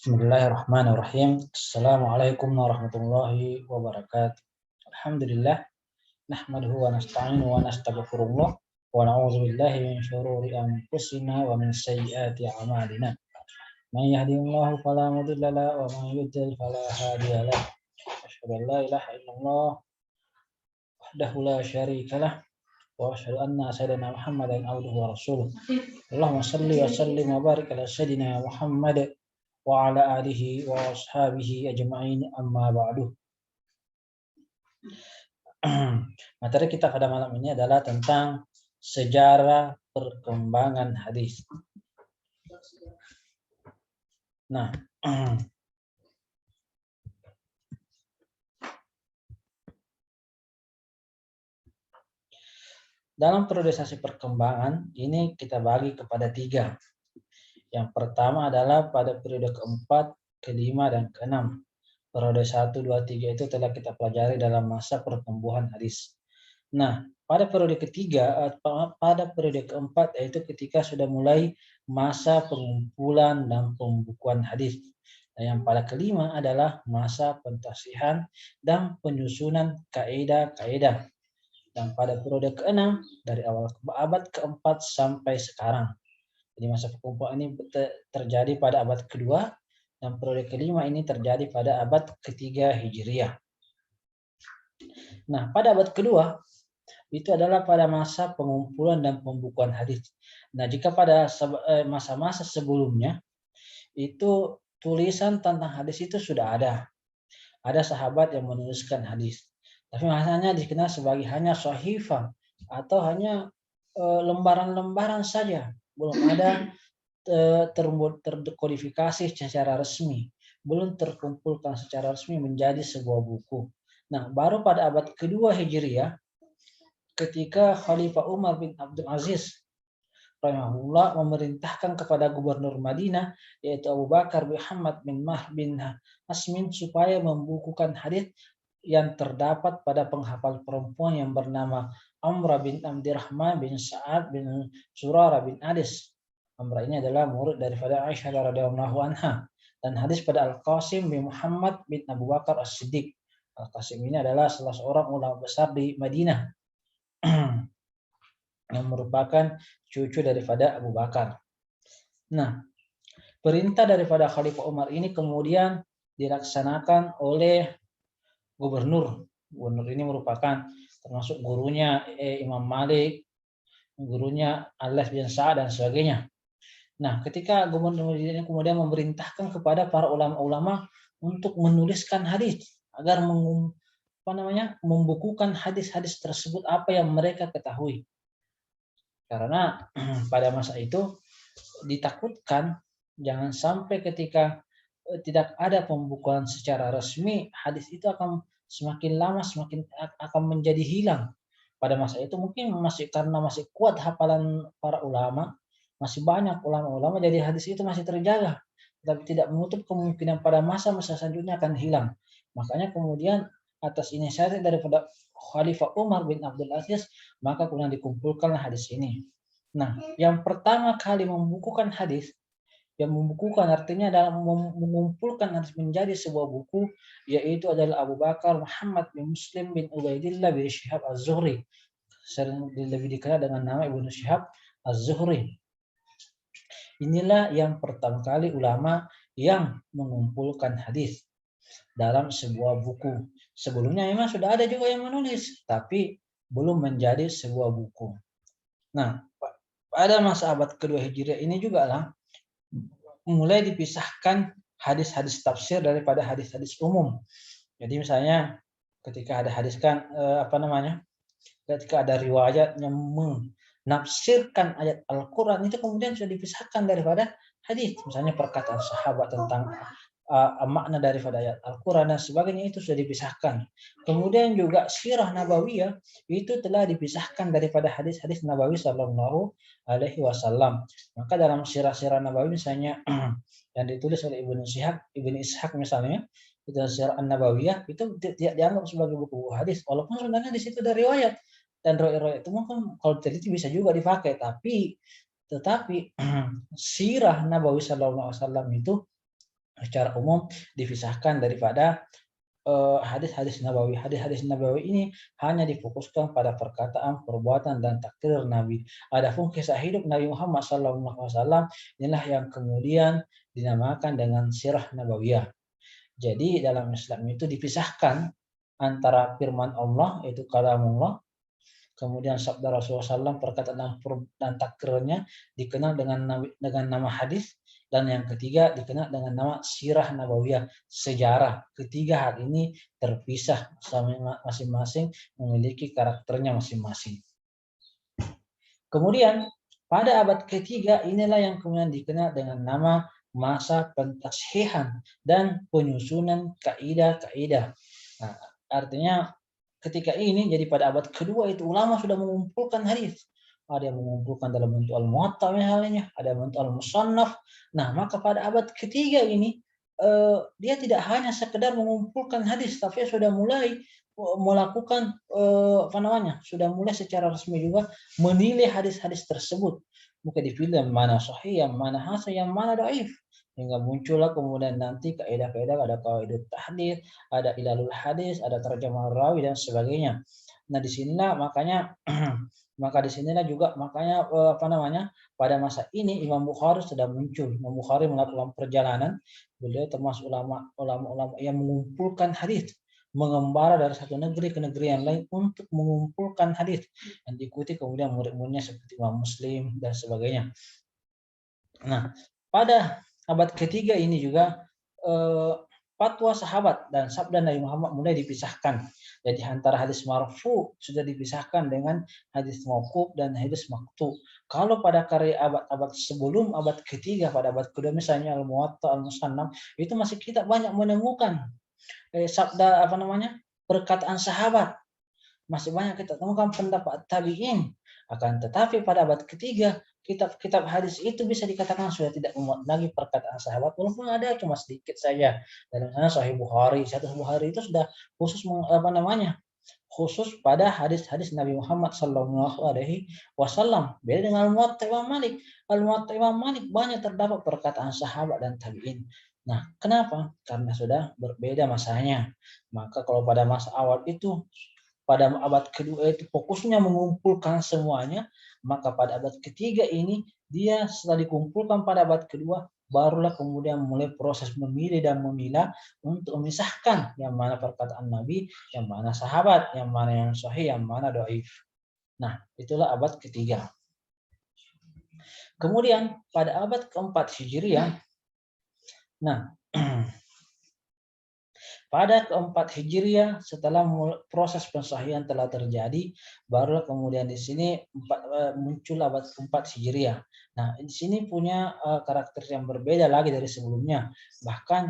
Bismillahirrahmanirrahim. Assalamualaikum warahmatullahi wabarakatuh. Alhamdulillah, nahmaduhu wa nasta'inu wa nastaghfirullah wa na'udzu billahi min syururi anfusina wa min sayyiati a'malina. Man yahdihillahu fala mudilla lahu wa man yudlil fala hadiya lahu. Asyhadu an la ilaha illallah wahdahu la syarika lah wa asyhadu anna sayyidina Muhammadan abduhu wa rasuluh. Allahumma shalli wa sallim wa barik ala sayyidina Muhammad wa ala alihi wa ashabihi ajma'in, amma ba'du. Materi kita pada malam ini adalah tentang sejarah perkembangan hadis. Nah, dalam periodisasi perkembangan ini kita bagi kepada 3. Yang pertama adalah pada periode keempat, kelima, dan keenam. Periode 1, 2, 3 itu telah kita pelajari dalam masa pertumbuhan hadis. Nah, pada periode ketiga, pada periode keempat, yaitu ketika sudah mulai masa pengumpulan dan pembukuan hadis. Dan yang pada kelima adalah masa pentasihan dan penyusunan kaidah-kaidah. Dan pada periode keenam, dari awal abad keempat sampai sekarang. Jadi masa perkumpulan ini terjadi pada abad kedua, dan periode kelima ini terjadi pada abad ketiga Hijriah. Nah, pada abad kedua itu adalah pada masa pengumpulan dan pembukuan hadis. Nah, jika pada masa-masa sebelumnya itu tulisan tentang hadis itu sudah ada. Ada sahabat yang menuliskan hadis. Tapi masanya dikenal sebagai hanya shahifah atau hanya lembaran-lembaran saja. Belum ada terkodifikasi secara resmi, belum terkumpulkan secara resmi menjadi sebuah buku. Nah, baru pada abad kedua Hijriah, ketika Khalifah Umar bin Abdul Aziz rahimahullah memerintahkan kepada gubernur Madinah, yaitu Abu Bakar bin Muhammad bin Mah bin Hasmin, supaya membukukan hadis yang terdapat pada penghafal perempuan yang bernama Amrah bin Abdirrahman bin Sa'ad bin Surarah bin Adis. Amrah ini adalah murid daripada Aisyah radhiyallahu anha, dan hadis pada Al-Qasim bin Muhammad bin Abu Bakar As-Siddiq. Al-Qasim ini adalah salah seorang ulama besar di Madinah yang merupakan cucu daripada Abu Bakar. Nah, perintah daripada Khalifah Umar ini kemudian dilaksanakan oleh gubernur. Gubernur ini merupakan termasuk gurunya Imam Malik, gurunya Al-Laits bin Sa'ad dan sebagainya. Nah, ketika gubernur ini kemudian memerintahkan kepada para ulama-ulama untuk menuliskan hadis agar membukukan hadis-hadis tersebut apa yang mereka ketahui. Karena pada masa itu ditakutkan jangan sampai ketika tidak ada pembukuan secara resmi, hadis itu akan semakin lama semakin akan menjadi hilang. Pada masa itu mungkin karena masih kuat hafalan para ulama, masih banyak ulama-ulama, jadi hadis itu masih terjaga. Tapi tidak menutup kemungkinan pada masa-masa selanjutnya akan hilang. Makanya kemudian atas inisiatif daripada Khalifah Umar bin Abdul Aziz, maka kemudian dikumpulkanlah hadis ini. Nah, yang pertama kali membukukan hadis, yang membukukan artinya dalam mengumpulkan hadis menjadi sebuah buku, yaitu adalah Abu Bakar Muhammad bin Muslim bin Ubaidillah bin Syihab Az-Zuhri, sering lebih dikenal dengan nama Ibnu Syihab Az-Zuhri. Inilah yang pertama kali ulama yang mengumpulkan hadis dalam sebuah buku. Sebelumnya memang sudah ada juga yang menulis, tapi belum menjadi sebuah buku. Nah, pada masa abad kedua Hijriah ini juga lah mulai dipisahkan hadis-hadis tafsir daripada hadis-hadis umum. Jadi misalnya ketika ada hadis ketika ada riwayat yang menafsirkan ayat Al-Quran, itu kemudian sudah dipisahkan daripada hadis. Misalnya perkataan sahabat tentang makna daripada ayat Al-Quran dan sebagainya, itu sudah dipisahkan. Kemudian juga sirah nabawiyah itu telah dipisahkan daripada hadis-hadis Nabawi Sallallahu Alaihi Wasallam. Maka dalam sirah-sirah Nabawi misalnya yang ditulis oleh Ibnu Ishaq misalnya, itu sirah Nabawiyah, itu tidak dianggap sebagai buku hadis, walaupun sebenarnya di situ ada riwayat, dan riwayat itu mungkin kalau teliti bisa juga dipakai, tetapi sirah Nabawi Sallallahu Alaihi Wasallam itu secara umum dipisahkan daripada hadis-hadis Nabawi. Hadis-hadis Nabawi ini hanya difokuskan pada perkataan, perbuatan, dan takrir Nabi. Adapun kisah hidup Nabi Muhammad SAW inilah yang kemudian dinamakan dengan sirah Nabawiyah. Jadi dalam Islam itu dipisahkan antara firman Allah, yaitu kalamullah, kemudian sabda Rasulullah SAW, perkataan dan takrirnya dikenal dengan nama hadis, dan yang ketiga dikenal dengan nama sirah nabawiyah, sejarah. Ketiga hal ini terpisah, masing-masing memiliki karakternya masing-masing. Kemudian pada abad ketiga inilah yang kemudian dikenal dengan nama masa pentashihan dan penyusunan kaidah-kaidah. Nah, artinya ketika ini, jadi pada abad kedua itu ulama sudah mengumpulkan hadis. Ada yang mengumpulkan dalam bentuk al-muwatta misalnya, ada bentuk al-musannaf. Nah, maka pada abad ketiga ini dia tidak hanya sekedar mengumpulkan hadis, tapi sudah mulai melakukan sudah mulai secara resmi juga menilai hadis-hadis tersebut. Mungkin dipilih yang mana sahih, yang mana hasan, yang mana dhaif. Hingga muncullah kemudian nanti kaidah-kaidah, ada qawaidut tahdits, ada ilalul hadis, ada tarjamah rawi dan sebagainya. Nah, disinilah makanya maka disinilah juga makanya pada masa ini Imam Bukhari sudah muncul. Imam Bukhari melakukan perjalanan, beliau termasuk ulama yang mengumpulkan hadis, mengembara dari satu negeri ke negeri yang lain untuk mengumpulkan hadis, yang diikuti kemudian murid-muridnya seperti Imam Muslim dan sebagainya. Nah, pada abad ketiga ini juga fatwa sahabat dan sabda Nabi Muhammad mulai dipisahkan. Jadi antara hadis marfu sudah dipisahkan dengan hadis mauquf dan hadis maqtu. Kalau pada karya abad-abad sebelum abad ketiga, pada abad kedua misalnya al-muwatta, al-musannaf, itu masih kita banyak menemukan sabda perkataan sahabat. Masih banyak kita temukan pendapat tabi'in. Akan tetapi pada abad ketiga, kitab-kitab hadis itu bisa dikatakan sudah tidak memuat lagi perkataan sahabat, walaupun ada cuma sedikit saja. Dalam sana Sahih Bukhari, Sahih Bukhari itu sudah khusus pada hadis-hadis Nabi Muhammad Sallallahu Alaihi Wasallam. Beda dengan Al-Muwatta Imam Malik. Al-Muwatta Imam Malik banyak terdapat perkataan sahabat dan tabi'in. Nah, kenapa? Karena sudah berbeda masanya. Maka kalau pada masa awal itu, pada abad kedua itu fokusnya mengumpulkan semuanya, maka pada abad ketiga ini dia setelah dikumpulkan pada abad kedua, barulah kemudian mulai proses memilih dan memilah untuk memisahkan yang mana perkataan Nabi, yang mana sahabat, yang mana yang sahih, yang mana dhaif. Nah, itulah abad ketiga. Kemudian pada abad keempat Hijriah, nah pada keempat Hijriah, setelah proses pensahihan telah terjadi, barulah kemudian di sini muncul abad keempat Hijriah. Nah, di sini punya karakter yang berbeda lagi dari sebelumnya. Bahkan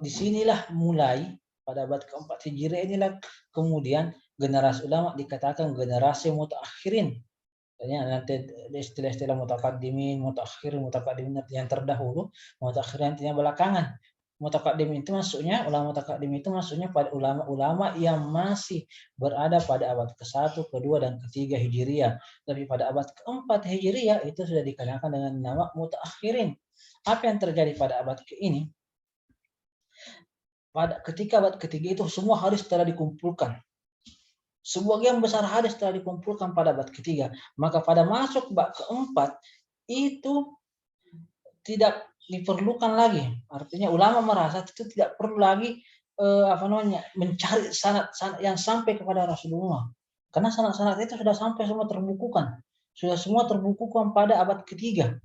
disinilah mulai pada abad keempat Hijriah inilah kemudian generasi ulama dikatakan generasi mutaakhirin. Nanti istilah-istilah mutakaddimin, mutakaddimin yang terdahulu, mutakhirin artinya belakangan. Mutakaddim itu maksudnya, ulama mutakaddim itu maksudnya pada ulama-ulama yang masih berada pada abad ke-1, ke-2, dan ke-3 Hijriah. Tapi pada abad ke-4 Hijriah itu sudah dikenalkan dengan nama mutaakhirin. Apa yang terjadi pada abad ke-ini? Ketika abad ketiga itu semua hadis telah dikumpulkan. Sebagian besar hadis telah dikumpulkan pada abad ketiga. Maka pada masuk bab keempat itu tidak diperlukan lagi. Artinya ulama merasa itu tidak perlu lagi mencari sanad-sanad yang sampai kepada Rasulullah. Karena sanad-sanad itu sudah sampai semua terbukukan. Sudah semua terbukukan pada abad ketiga.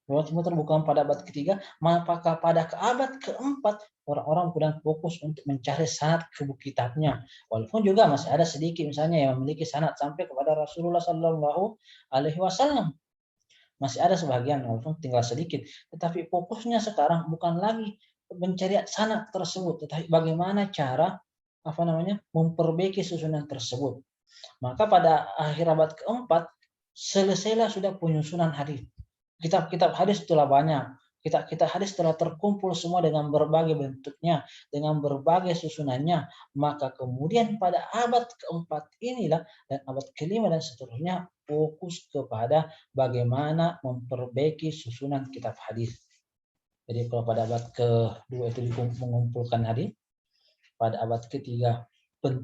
Semua terbukukan pada abad ketiga, maka pada abad keempat orang-orang sedang fokus untuk mencari sanad ke kitabnya. Walaupun juga masih ada sedikit misalnya yang memiliki sanad sampai kepada Rasulullah Sallallahu Alaihi Wasallam. Masih ada sebagian, walaupun tinggal sedikit. Tetapi fokusnya sekarang bukan lagi mencari sanad tersebut, tetapi bagaimana cara memperbaiki susunan tersebut. Maka pada akhir abad keempat selesailah sudah penyusunan hadis. Kitab-kitab hadis telah banyak. Kitab-kitab hadis telah terkumpul semua dengan berbagai bentuknya, dengan berbagai susunannya. Maka kemudian pada abad keempat inilah dan abad kelima dan seterusnya fokus kepada bagaimana memperbaiki susunan kitab hadis. Jadi kalau pada abad kedua itu mengumpulkan hadis, pada abad ketiga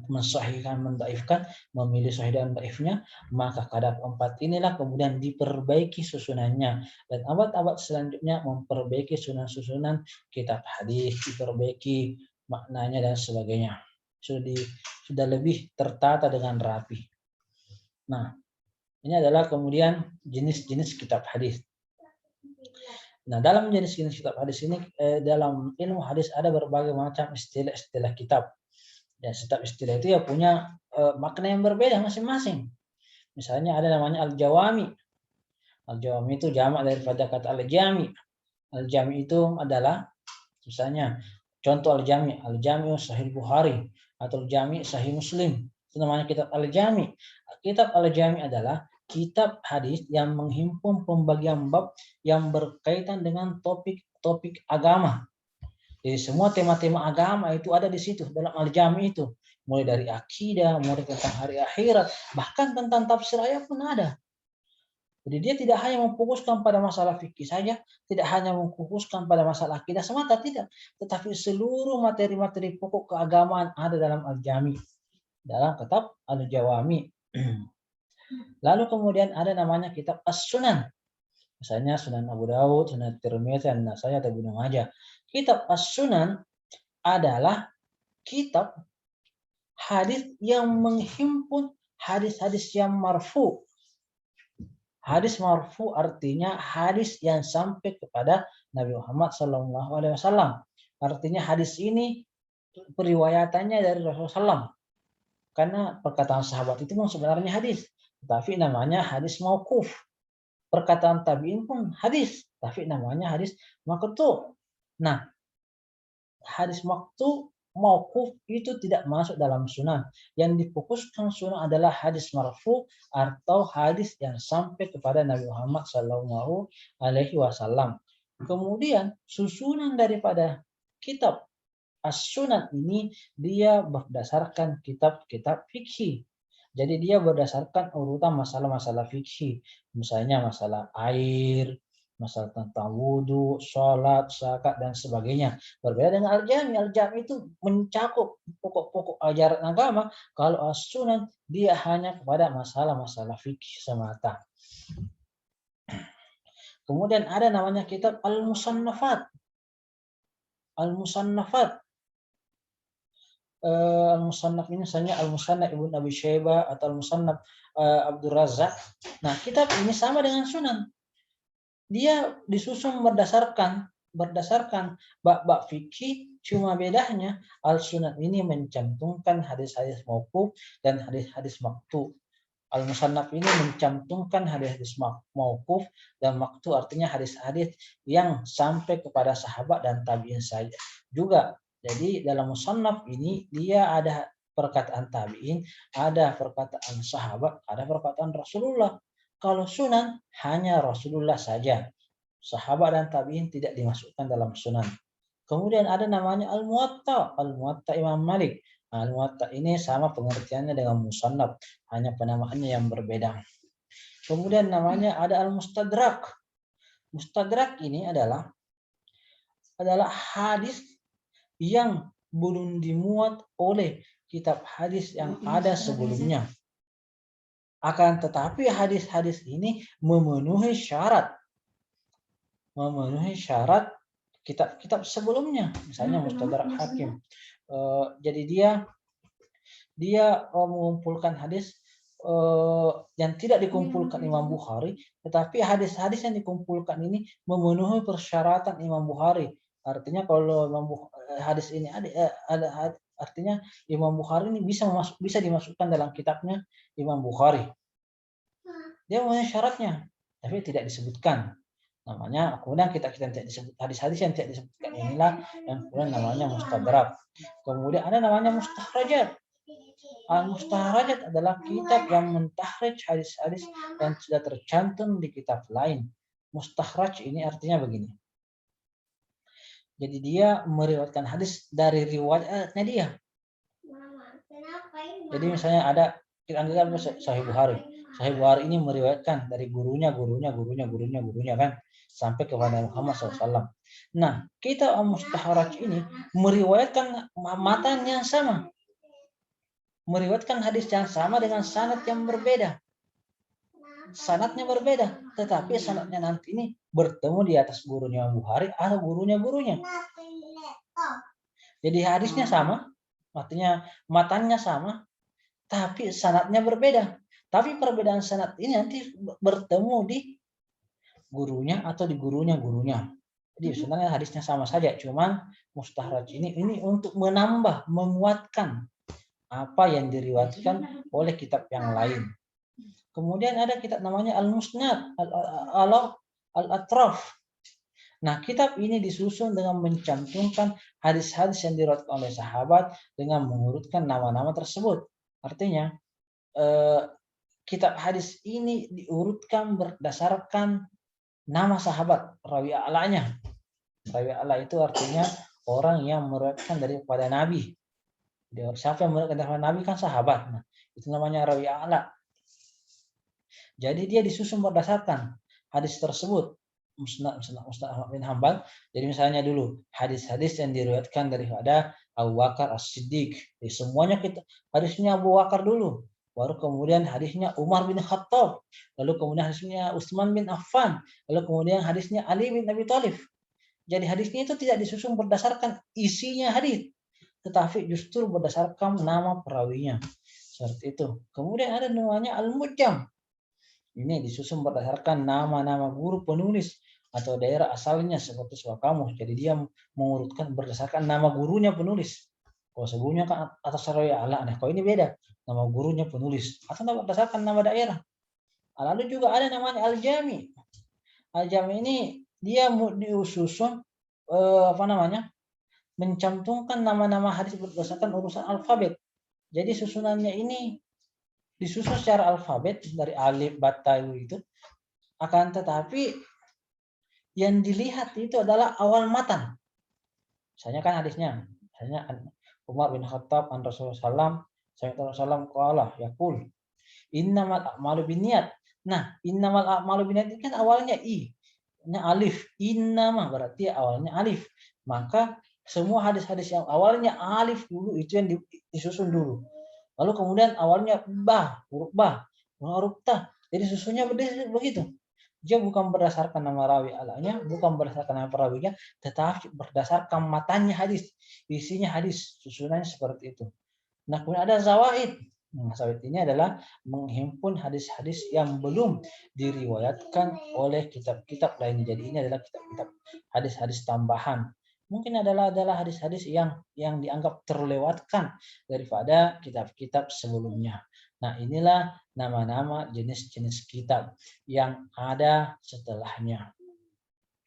mensahihkan, mendaifkan, memilih sahih dan daifnya, maka pada keempat inilah kemudian diperbaiki susunannya, dan abad-abad selanjutnya memperbaiki susunan kitab hadis, diperbaiki maknanya dan sebagainya. Sudah lebih tertata dengan rapi. Nah, ini adalah kemudian jenis-jenis kitab hadis. Nah, dalam jenis-jenis kitab hadis ini, dalam ilmu hadis ada berbagai macam istilah-istilah kitab. Dan setiap istilah itu ya punya makna yang berbeda masing-masing. Misalnya ada namanya al-jawami. Al-jawami itu jamak daripada kata al-jami. Al-jami itu adalah misalnya contoh al-jami Sahih Bukhari atau al-jami Sahih Muslim. Itu namanya kitab al-jami. Kitab al-jami adalah kitab hadis yang menghimpun pembagian bab yang berkaitan dengan topik-topik agama. Jadi semua tema-tema agama itu ada di situ dalam al-jami itu. Mulai dari akidah, mulai tentang hari akhirat, bahkan tentang tafsir ayat pun ada. Jadi dia tidak hanya memfokuskan pada masalah fikih saja, tidak hanya memfokuskan pada masalah akidah semata, tidak. Tetapi seluruh materi-materi pokok keagamaan ada dalam al-jami, dalam kitab al-jawami. Lalu kemudian ada namanya kitab as-sunan. Misalnya Sunan Abu Dawud, Sunan Tirmidzi, An-Nasai atau Ibnu Majah. Kitab as-sunan adalah kitab hadis yang menghimpun hadis-hadis yang marfu. Hadis marfu artinya hadis yang sampai kepada Nabi Muhammad SAW. Artinya hadis ini periwayatannya dari Rasulullah SAW. Karena perkataan sahabat itu sebenarnya hadis, tapi namanya hadis mauquf. Perkataan tabi'in pun hadis, tapi namanya hadis maqtu'. Nah, hadis maqtu' mauquf itu tidak masuk dalam sunan. Yang difokuskan sunan adalah hadis marfu atau hadis yang sampai kepada Nabi Muhammad SAW. Kemudian susunan daripada kitab as-sunan ini dia berdasarkan kitab-kitab fikih. Jadi dia berdasarkan urutan masalah-masalah fikih. Misalnya masalah air, masalah tentang wudhu, sholat, zakat, dan sebagainya. Berbeda dengan al-jami. Al-jami itu mencakup pokok-pokok ajaran agama. Kalau as-sunan dia hanya kepada masalah-masalah fikih semata. Kemudian ada namanya kitab al-musannafat. Al-musannafat. Al-Musannaf ini misalnya Al-Musannaf Ibnu Abi Syaibah atau Al-Musannaf Abdul Razak. Nah, kitab ini sama dengan sunan. Dia disusun berdasarkan bab-bab fikih, cuma bedanya Al-Sunan ini mencantumkan hadis-hadis mauquf dan hadis-hadis maqtu'. Al-Musannaf ini mencantumkan hadis-hadis mauquf dan maqtu', artinya hadis-hadis yang sampai kepada sahabat dan tabi'in saja. Juga jadi dalam musannaf ini dia ada perkataan tabi'in, ada perkataan sahabat, ada perkataan Rasulullah. Kalau sunan hanya Rasulullah saja. Sahabat dan tabi'in tidak dimasukkan dalam sunan. Kemudian ada namanya al-muwatta, al-muwatta Imam Malik. Al-muwatta ini sama pengertiannya dengan musannaf, hanya penamaannya yang berbeda. Kemudian namanya ada al-mustadrak. Mustadrak ini adalah hadis yang belum dimuat oleh kitab hadis yang ada sebelumnya. Akan tetapi hadis-hadis ini memenuhi syarat kitab-kitab sebelumnya, misalnya Mustadrak Hakim. Jadi dia mengumpulkan hadis yang tidak dikumpulkan Imam Bukhari, tetapi hadis-hadis yang dikumpulkan ini memenuhi persyaratan Imam Bukhari. Artinya kalau hadis ini ada artinya Imam Bukhari ini bisa dimasukkan dalam kitabnya Imam Bukhari. Dia memenuhi syaratnya, tapi tidak disebutkan namanya. Kemudian kita tidak disebut hadis-hadis yang tidak disebutkan inilah yang kemudian namanya mustadrak. Kemudian ada namanya mustakhrajat. Al-mustakhrajat adalah kitab yang mentakhrij hadis-hadis yang sudah tercantum di kitab lain. Mustakhraj ini artinya begini. Jadi dia meriwayatkan hadis dari riwayatnya dia. Jadi misalnya ada kita anggap Sahih Bukhari. Sahih Bukhari ini meriwayatkan dari gurunya kan sampai kepada Muhammad SAW. Nah, kita Al-Mustakhraj ini meriwayatkan matan yang sama, meriwayatkan hadis yang sama dengan sanad yang berbeda. Sanadnya berbeda, tetapi sanadnya nanti ini bertemu di atas gurunya Bukhari atau gurunya. Jadi hadisnya sama, artinya matannya sama, tapi sanadnya berbeda. Tapi perbedaan sanad ini nanti bertemu di gurunya atau di gurunya. Jadi sebenarnya hadisnya sama saja, cuman mustakhraj ini untuk menambah, menguatkan apa yang diriwayatkan oleh kitab yang lain. Kemudian ada kitab namanya Al-Musnad, Al-Atraf. Nah, kitab ini disusun dengan mencantumkan hadis-hadis yang diriwayatkan oleh sahabat dengan mengurutkan nama-nama tersebut. Artinya, kitab hadis ini diurutkan berdasarkan nama sahabat, rawi a'lanya. Rawi a'la itu artinya orang yang meriwayatkan daripada Nabi. Siapa yang meriwayatkan daripada Nabi kan sahabat. Nah, itu namanya rawi a'la. Jadi dia disusun berdasarkan hadis tersebut. Musnad Ahmad bin Hanbal. Jadi misalnya dulu hadis-hadis yang diriwayatkan daripada Abu Bakar As-Siddiq. Jadi semuanya hadisnya Abu Bakar dulu. Baru kemudian hadisnya Umar bin Khattab. Lalu kemudian hadisnya Utsman bin Affan. Lalu kemudian hadisnya Ali bin Abi Thalib. Jadi hadisnya itu tidak disusun berdasarkan isinya hadis, tetapi justru berdasarkan nama perawinya. Seperti itu. Kemudian ada namanya Al-Mujam. Ini disusun berdasarkan nama-nama guru penulis atau daerah asalnya seperti kamus. Jadi dia mengurutkan berdasarkan nama gurunya penulis. Kalau sebelumnya kan atas rawi ala, nah kalau ini beda, nama gurunya penulis atau berdasarkan nama daerah. Lalu juga ada namanya Al-Jami. Al-Jami ini dia disusun mencantumkan nama-nama hadis berdasarkan urusan alfabet. Jadi susunannya ini disusun secara alfabet dari alif bata itu, akan tetapi yang dilihat itu adalah awal matan. Misalnya kan hadisnya, misalnya Umar bin Khattab an Rasulullah SAW, Rasulullah qala yaqul innamal a'malu binniyat. Nah, innamal a'malu binniyat itu kan awalnya i, alif, innama berarti awalnya alif. Maka semua hadis-hadis yang awalnya alif dulu itu yang disusun dulu. Lalu kemudian awalnya huruf ta. Jadi susunnya begitu. Dia bukan berdasarkan nama rawi alanya, bukan berdasarkan nama perawinya, tetapi berdasarkan matanya hadis, isinya hadis, susunannya seperti itu. Nah, kemudian ada zawaid. Nah, zawaid ini adalah menghimpun hadis-hadis yang belum diriwayatkan oleh kitab-kitab lainnya. Jadi ini adalah kitab-kitab hadis-hadis tambahan. Mungkin adalah hadis-hadis yang dianggap terlewatkan daripada kitab-kitab sebelumnya. Nah, inilah nama-nama jenis-jenis kitab yang ada setelahnya.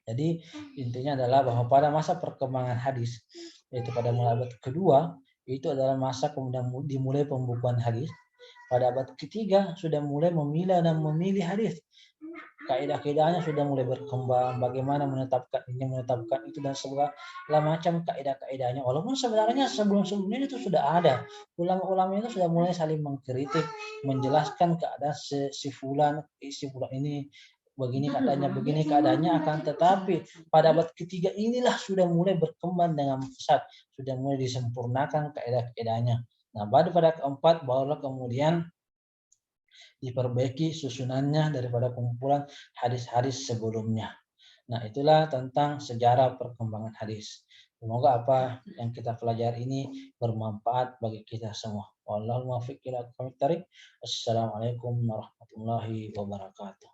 Jadi intinya adalah bahwa pada masa perkembangan hadis, yaitu pada mulai abad kedua, itu adalah masa kemudian dimulai pembukuan hadis. Pada abad ketiga sudah mulai memilah dan memilih hadis. Kaidah-kaidahnya sudah mulai berkembang, bagaimana menetapkan itu dan segala macam kaidah-kaidahnya. Walaupun sebenarnya sebelum-sebelumnya itu sudah ada. Ulama-ulama itu sudah mulai saling mengkritik, menjelaskan keadaan si fulan ini begini keadaannya, akan tetapi pada abad ketiga inilah sudah mulai berkembang dengan pesat, sudah mulai disempurnakan kaidah-kaidahnya. Nah, pada keempat barulah kemudian diperbaiki susunannya daripada kumpulan hadis-hadis sebelumnya. Nah, itulah tentang sejarah perkembangan hadis. Semoga apa yang kita pelajari ini bermanfaat bagi kita semua. Wallahul muwaffiq ila aqwamit thoriq. Assalamualaikum warahmatullahi wabarakatuh.